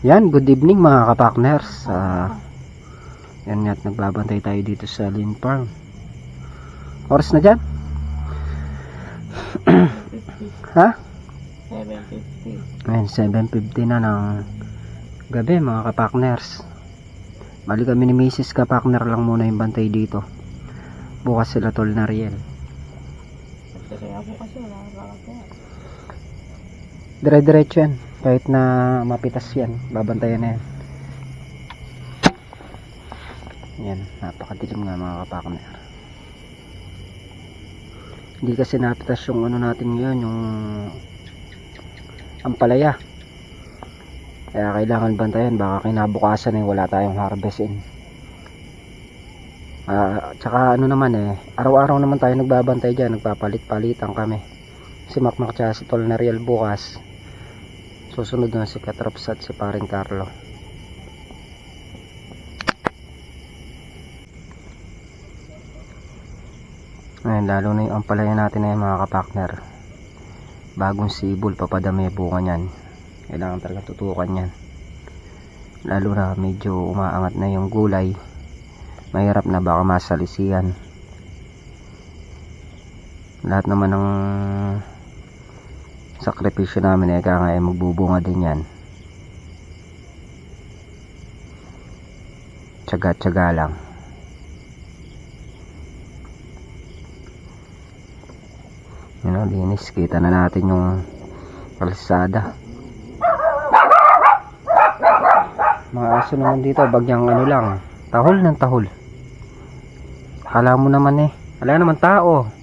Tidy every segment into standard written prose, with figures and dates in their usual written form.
Yan, good evening mga kapakners. Yan nga, nagbabantay tayo dito sa Lynn Farm. Oras na dyan? Ha? 7:50. Ayan, 7:50 na ng gabi mga kapakners. Bali kami ni Mrs. Kapakner lang muna yung bantay dito. Bukas sila tol na Riel. Kasi ako kasi wala kakakaya. Dire-diretso yan. Kahit na mapitas yan, babantayan na yan. Yan, napakadilim nga mga kapakner. Hindi kasi napitas yung ano natin ngayon, yung ampalaya. Kaya kailangan bantayan, baka kinabukasan wala tayong harvestin. Tsaka ano naman araw-araw naman tayo nagbabantay dyan, nagpapalit-palitan kami. Si Makmak tsaka si Tol na Riel bukas. Susunod na si Katrops at si Paring Carlo. Ayan, lalo na yung ampalaya natin na mga kapakner. Bagong sibol, papadami bunga nyan. Kailangan talaga tutukan yan. Lalo na medyo umaangat na yung gulay. Mahirap na baka masalisiyan. Lahat naman ng sakripisyo namin kaya magbubunga din yan. Tsaga-tsaga lang. Yun o, linis. Kita na natin yung kalsada. Mga aso naman dito, bagyang ano lang, tahol ng tahol. Akala mo naman wala naman tao.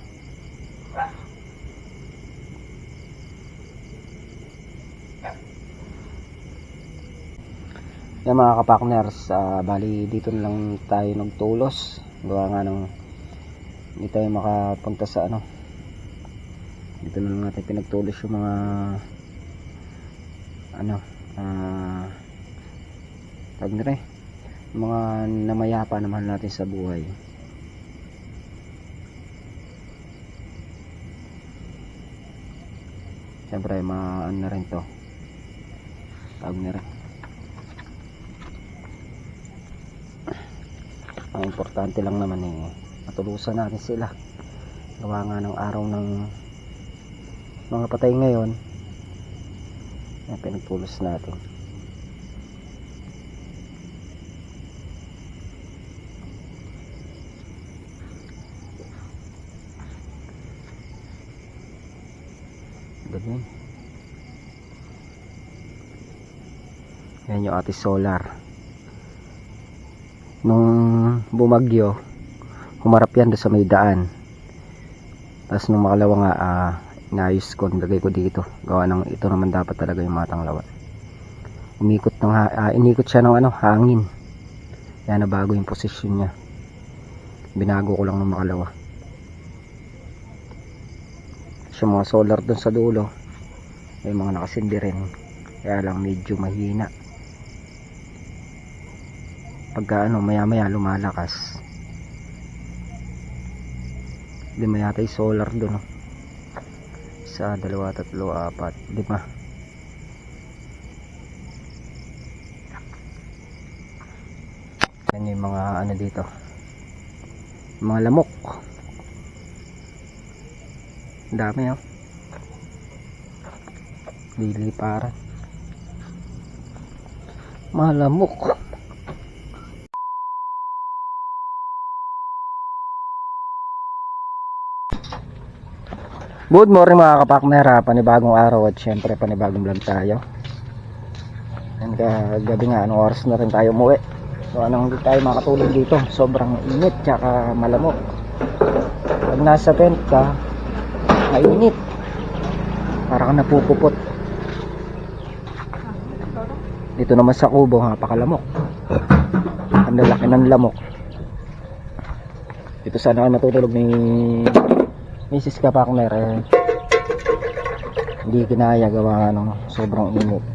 Yan mga kapakners, bali dito na lang tayo nagtulos. Gawa nga ng hindi tayo makapunta sa dito na lang natin pinagtulos yung mga mga namayapa naman natin sa buhay. Siyempre ano na rin to, tawag na rin. Ang importante lang naman matulusan natin sila. Gawa nga ng araw ng mga patay ngayon, pinagtulos natin. Ganyan. Yan yung ate solar. Nung bumagyo, humarap yan doon sa may daan. Tapos nung makalawa nga, inayos ko, nilagay ko dito. Gawa ng ito naman dapat talaga yung matanglawan. Inikot siya ng hangin. Kaya nabago yung posisyon niya. Binago ko lang nung makalawa. Yung mga solar doon sa dulo, may mga nakasindi rin. Kaya lang medyo mahina. Pagka maya maya lumalakas, lima yata yung solar doon. Isa, dalawa, tatlo, apat, 5. Yan yung mga dito, mga lamok. Ang dami liliparan, mga lamok. Good morning mga kapakner, panibagong araw at syempre panibagong vlog tayo. And gabi nga, anong oras na rin tayo umuwi. So hindi tayo makatulog dito, sobrang init tsaka malamok. Pag nasa tent ka, mainit, parang napupupot. Dito naman sa kubo, napakalamok. Ang lalaki ng lamok. Dito sana natutulog ni Mrs. Kapakner, hindi kinaya gawa sobrang init.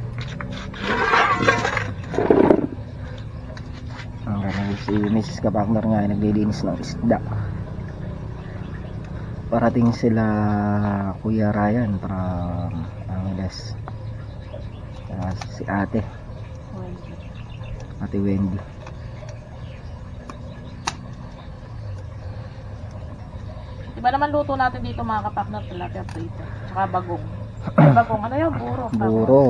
Si Mrs. Kapakner nga naglilinis ng isda. Parating sila Kuya Ryan from Angeles. Si ate Ate Wendy. Diba naman luto natin dito mga kapakner, tilapia prito. Tsaka bagong. Ay, bagong, ano yun? Buro. Buro.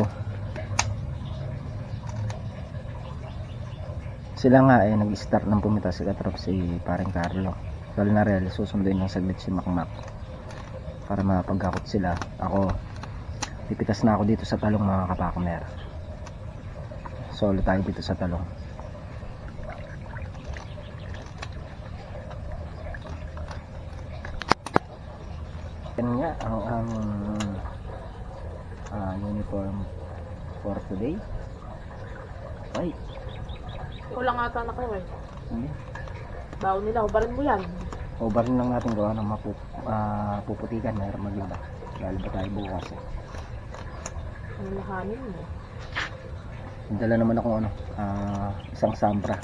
Sila nga nag-start ng pumitas si Katrop si paring Carlo. Valnarel, susunduin ng saglit si Makmak. Para mapagkakot sila. Ako, pipitas na ako dito sa talong mga kapakner. Solo tayo dito sa talong. Yan nga ang uniform for today. Ay, Kulang ata na kayo eh. hindi. Baon nila, ubarin mo yan. Overin lang natin gawa ng puputikan. Mayroon maglaba. Lalaba tayo bukas eh. Ano lahanin mo? Dala naman ako isang sambra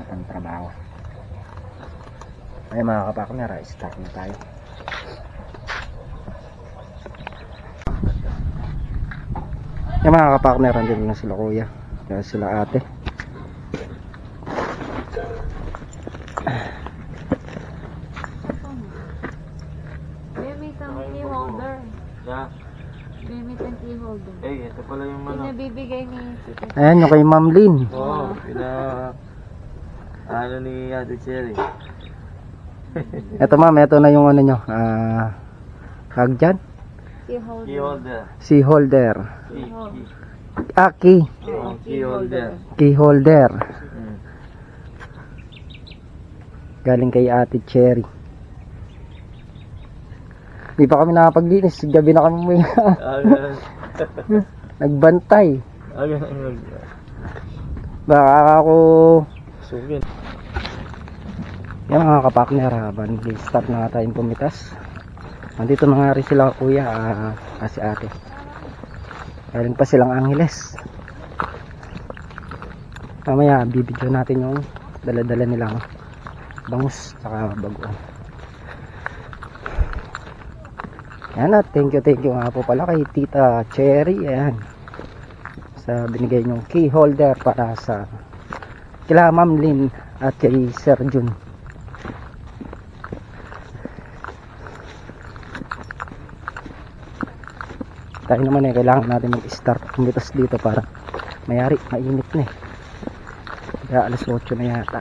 pang-trabaho. Ay mga kapakner, start na tayo. Yung mga kapakner, andito na sila kuya, kaya sila ate. Gamit ang key holder. Yeah. Gamit ang key holder. Eh, ito pala yung Pinabibigay ni Tito. Ayan yung kay Ma'am Lynn. Oo, ano ni Ate Cherry. Eto ma'am, eto na yung ano nyo, hag dyan? Key holder. Key holder. Sea holder. Key. Key. Oo, Key holder. Key holder. Mm. Galing kay Ate Cherry. Di pa kami nakapaglinis, gabi na kami may nagbantay. Baka ako Sugin. yan mga kapakner, habang start na nga tayong pumitas. Nandito na nga rin sila kuya, kasi ate. Galing pa silang Angeles. Mamaya bibidyo natin yung dala-dala nilang bangus saka bagoong. Yan at thank you nga po pala kay Tita Cherry. Ayan, sa binigay nyong key holder para sa kila Ma'am Lynn at kay Sir Jun. Tayo naman kailangan natin mag-start kumitas dito para mayari, mainit na kaya alas 8 na yata.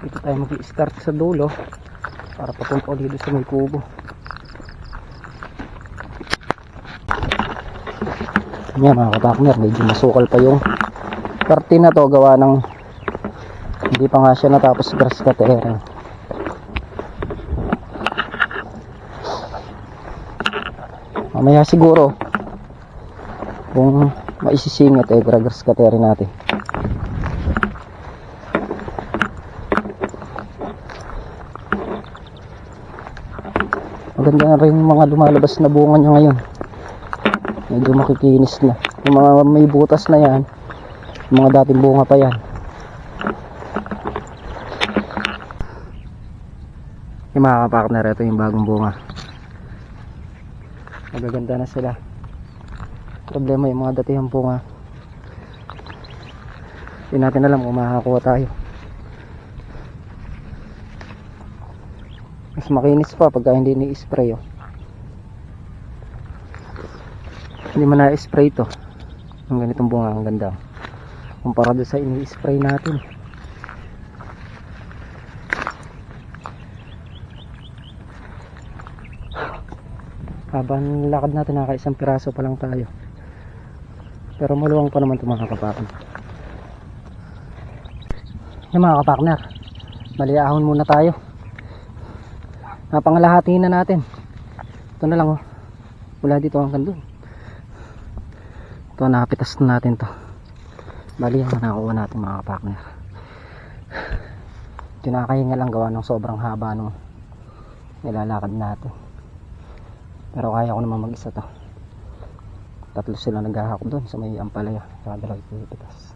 Dito tayo mag-start sa dulo para papunta dito sa may kubo. Yan mga kapakner, medyo masukal pa yung parte na to, gawa ng hindi pa nga siya natapos grass cutter. Mamaya siguro kung maisisingit grass cutter natin. Maganda na rin yung mga lumalabas na bunga niya ngayon. Medyo makikinis na. Yung mga may butas na yan, yung mga dating bunga pa yan. Yung mga kapakner, ito yung bagong bunga. Magaganda na sila. Problema yung mga dating bunga, hindi natin alam kung makakakuha tayo. Mas makinis pa pagka hindi ni-spray. Hindi man na-spray to. Ang ganitong bunga, ang ganda kumpara doon sa ini-spray natin. Habang lakad natin, naka-isang piraso pa lang tayo, pero maluwang pa naman ito mga kapakner. Yung mga kapakner, maliahon muna tayo. Napangalahati na natin. Ito na lang mula dito hanggang doon. Ito, nakapitas na natin to. Bali ang nakuha natin mga kapakner. Kinakahinga lang gawa ng sobrang haba nung nilalakad natin. Pero kaya ko naman mag-isa to. Tatlo sila naghahakot doon sa may ampalaya. Saka dalawa ipipitas.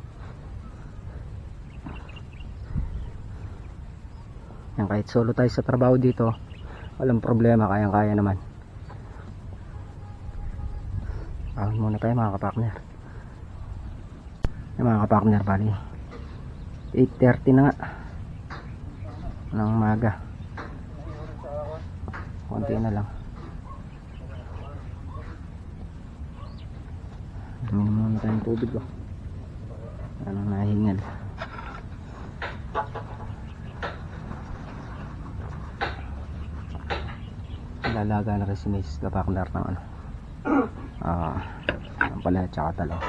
Yan, kahit solo tayo sa trabaho dito, walang problema, kayang-kaya naman. Ahon muna tayo mga kapartner. Yan mga kapartner, bali 8:30 na nga ng umaga. Konti na lang. Minom muna tayong tubig ko. Anong nahingal. Lalaga na rin si Mrs. Kapakndar ng ano, ang pala tsaka talong.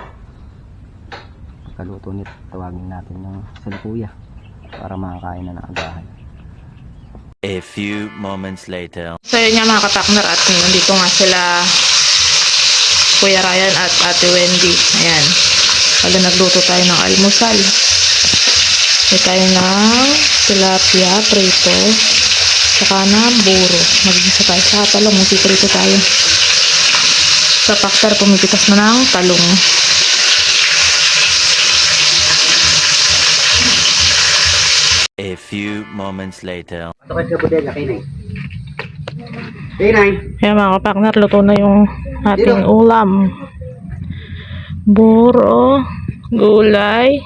Pagkaluto nito, tawagin natin yung sila kuya para makakain na ng agahan. A few moments later. So yun nga mga kapartner, at nandito nga sila Kuya Ryan at Ate Wendy. Ayan. Wala, nagluto tayo ng almusal. May tayo ng tilapia, prito, saka na buro. Magigisa tayo sa talong, magpiprito tayo. Sa pakter, pumipitas na ng talong. A few moments later. Ayan mga kapartner, luto na yung ating ulam. Buro, gulay,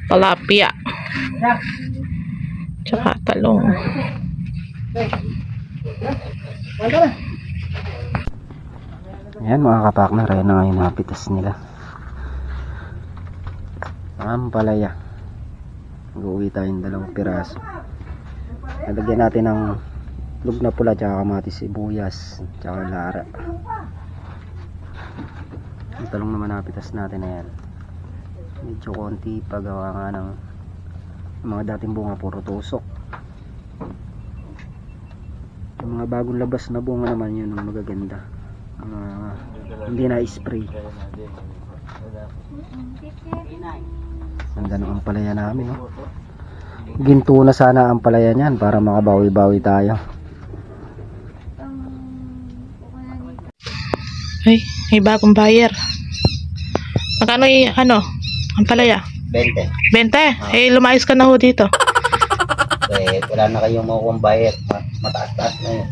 tilapia, tsaka talong. Ayan mga kapartner, ayan na ngayon napitas nila. Ampalaya. Mag-uwi tayong 2 piraso. Nalagyan natin ng lug na pula, tsaka kamatis, sibuyas, tsaka lara. Ang talong naman napitas natin, ayan. Medyo konti pagawa nga ng mga dating bunga, puro tusok. Yung mga bagong labas na bunga naman, yun ang magaganda. Hindi na spray. Ang ganun ang palaya namin, no? Ginto na sana ang palaya niyan para makabawi-bawi tayo. Ay, may bagong buyer. Magkano ang palaya? 20. 20? Eh, lumayos ka na ho dito. Wala na kayong makukuha bayad. Mataas-taas na yun.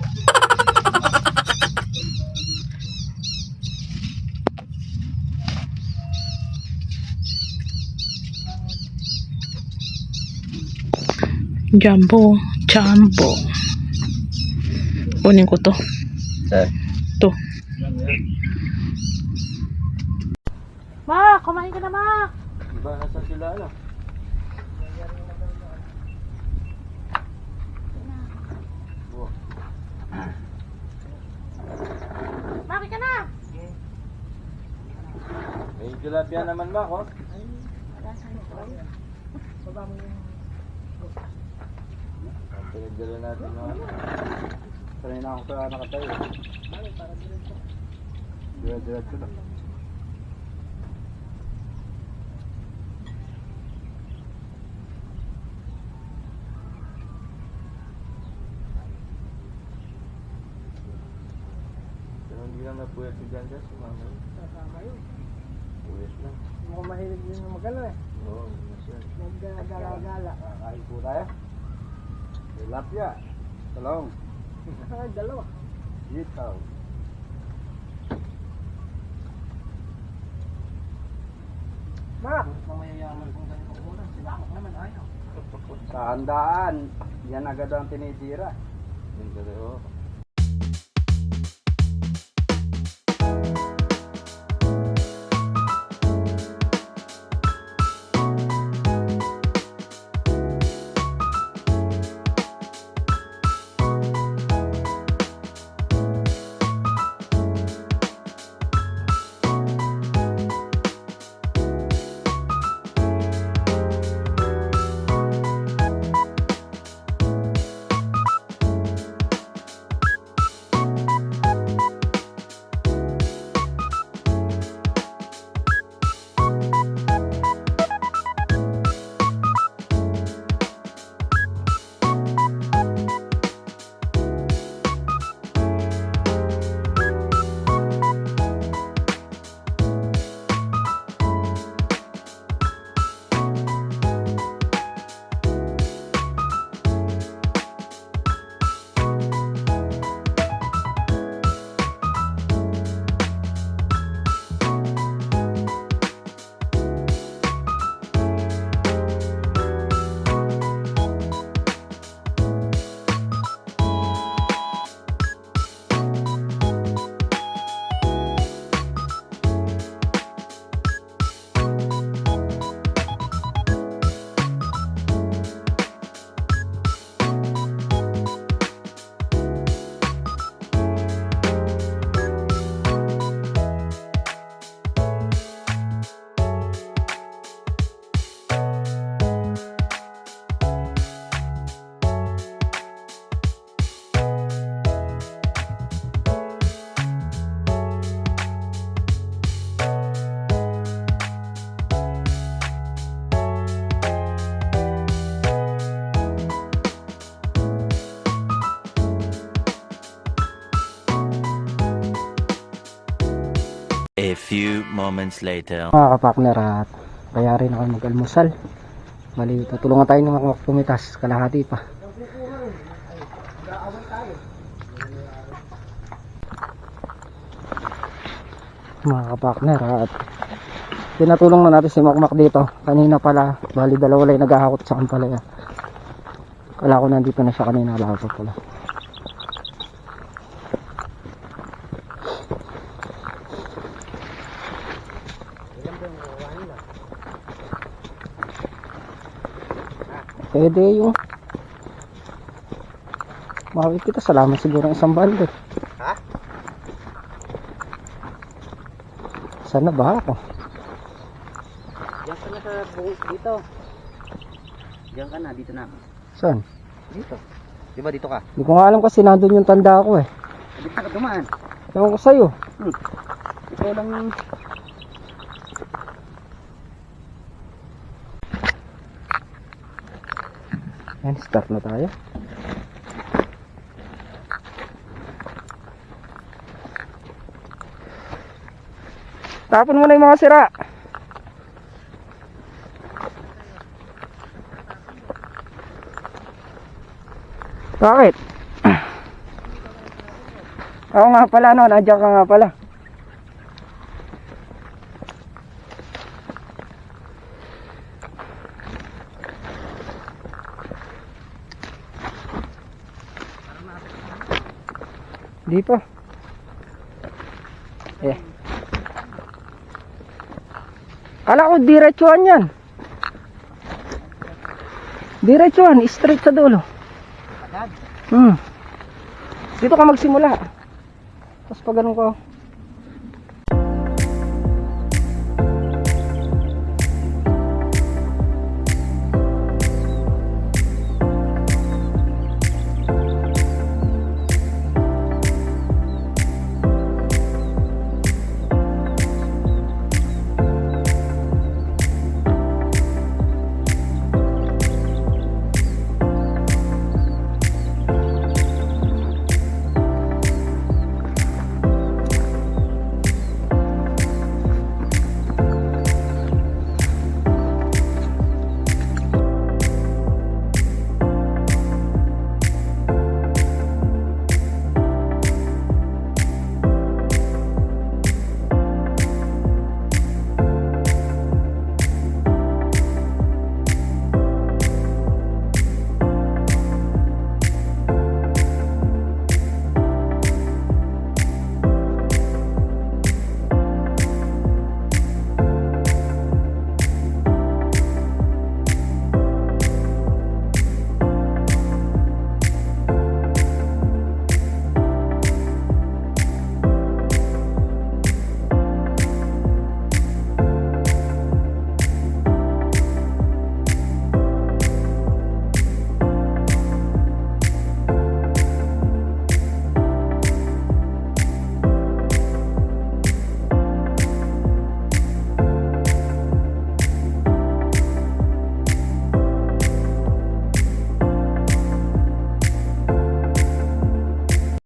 Jumbo. Kunin ko to. Sir. To. Ma, kumain ka na, Ma. Diba, nasa sila, ano? Maki ka na. May tilapia naman ba, ko? Pinagdala natin na ano. Sanay na ako sa nakatayo. Diretso lang. Pero hindi lang napuyat si Jan Jan, sumama yun. Sasama yun. Puyat lang. Mukhang mahilig din yung magano eh. Oo, masyad. Nagdala-gala. Kain po tayo. Tilapia. Talong. Dalawa. Sitaw. Mak! Mayayaman kung ganito ulan. Sinamak naman ayaw. Sa handaan, yan agad ang tinitira. Yun kasi, oh. A few moments later. Mga kapakner, at kaya rin ako mag-almusal. Bali, tutulungan tayo ng mga pumitas, kalahati pa. Mga kapakner, at pinatulong na natin si Makmak dito. Kanina pala, bali dalawa lang naghahakot sa ampalaya. Kala ko nandito na siya kanina, wala pa pala. Pwede yung makawit kita, salamat siguro ng isang bundle. Ha? Sana ba ako? Diyan ka na sa dito. Diyan ka na, dito na. Saan? Dito. Di ba dito ka? Hindi ko nga alam kasi nandun yung tanda ko eh. Dito ka dumaan. Ewan ko sa'yo. Ikaw lang. Yan, start na tayo. Tapon mo na yung mga sira. Bakit? Ako nga pala, no? Nandiyan ka nga pala. Di pa. Eh. Kala ko diretsuhan yan. Diretsuhan, straight sa dulo. Dito ka magsimula. Tapos pag ganun ko.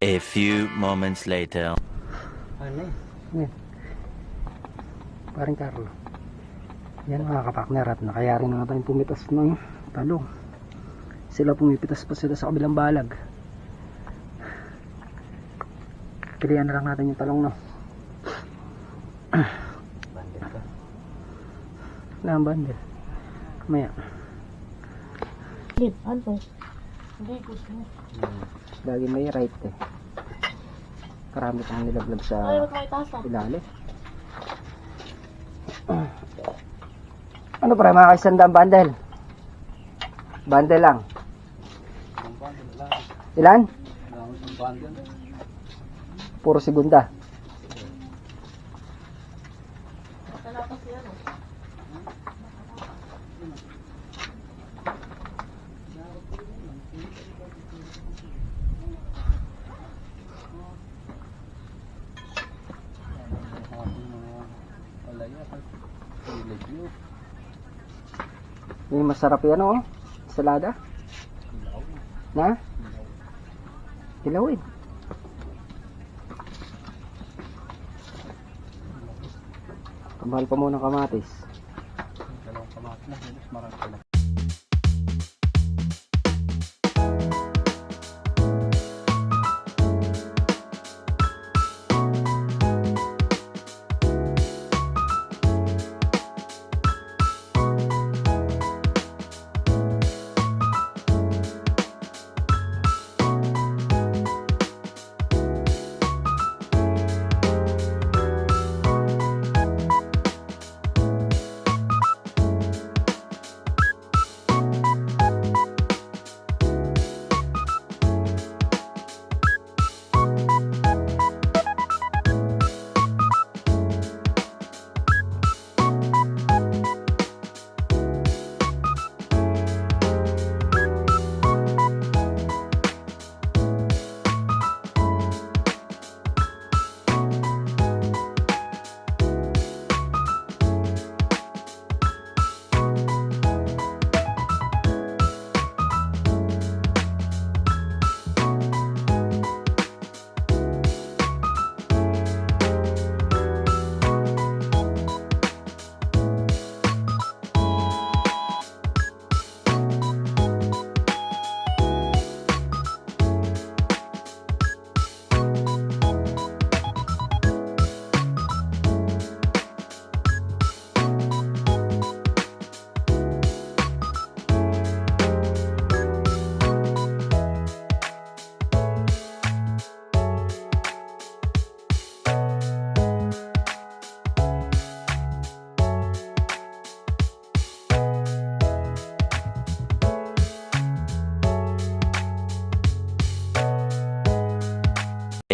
A few moments later. Ano eh? Yan. Paring Carlo. Yan mga kapakner, at nakayari na nga tayong pumitas ng talong. Sila pumipitas pa sila sa kabilang balag. Pilihan na lang natin yung talong, no? Bandit ka. Wala ang bundle. Kamaya. Lagi may right eh. Karami pang nilaglag sa ilalim. Ano pre, mga kaisandang bundle? Bundle lang. Ilan? Puro segunda. Yung masarap yan, oh. Salada. Na? Hilawin. Mahal pa muna kamatis. Dalawang kamatis na, mas marami na.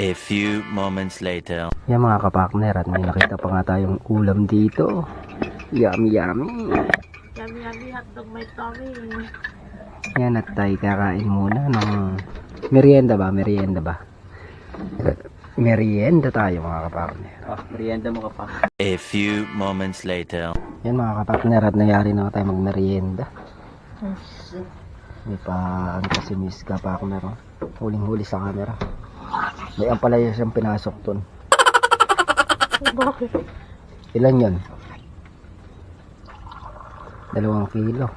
A few moments later. Yan mga kapakner, at may nakita pa nga tayong ulam dito. Yummy yummy. Yummy hotdog may tummy. Yan, at tayo kakain muna ng merienda ba? Merienda tayo mga kapakner. Merienda mo ka pa. A few moments later. Yan mga kapakner, at nangyari na tayo magmerienda. May pa ano pa si Miss kapakner, oh. Huling-huli sa camera. May ampalaya siyang pinasok dun. Bakit? Ilan yun? 2 kilo.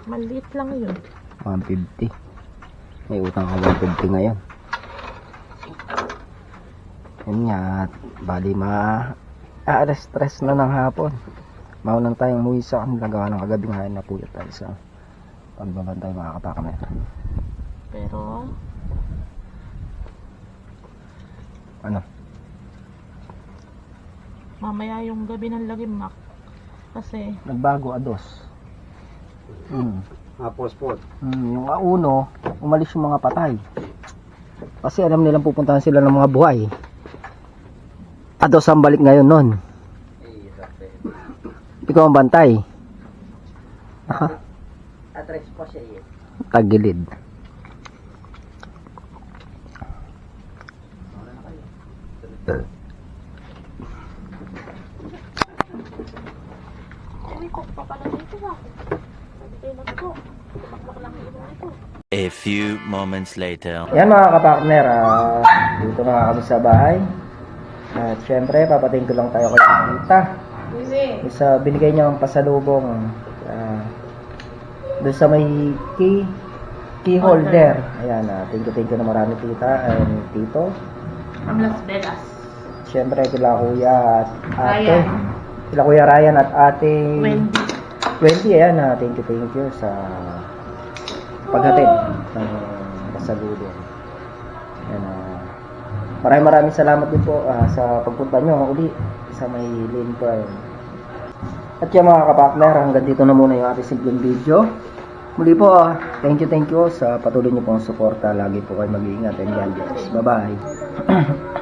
Maliit lang yun. 150. May utang ka 150 ngayon. Yun nga, at bali alas 3 na ng hapon. Maunan tayong umuwi sa kanila gawa ng kagabing hain na puyat tayo sa pagbabantay mga kapakamer. Pero, Ano? mamaya yung gabi ng lagimak. Kasi, Nagbago ados. Posport. Yung auno, umalis yung mga patay. Kasi alam nilang pupuntahan sila ng mga buhay. Ados ang balik ngayon nun. Ikaw ang bantay. Aha, Address pa siya eh. tagilid. may cook pa pala dito ha. Sabi kayo mag-cook. Tumakbak lang yung ibang ito. A few moments later. Yan mga kapakner, dito na kami sa bahay. At syempre, papatingin ko lang tayo kay Tita. Isa binigay niya ang pasalubong. Doon sa may key holder. Ayan, thank you na marami Tita and Tito. From Las Vegas. Syempre, kila Kuya at Ate. Ryan. Kila Kuya Ryan at Ate Wendy. Ayan, thank you sa paghatid ng pasalubong. Ayan, maraming salamat din po sa pagpunta nyo uli sa may Lincoln. At yung mga kapakner, hanggang dito na muna yung ating simpleng video. Muli po, thank you sa patuloy nyo pong suporta. Lagi po kayo mag-iingat and God bless. Bye-bye.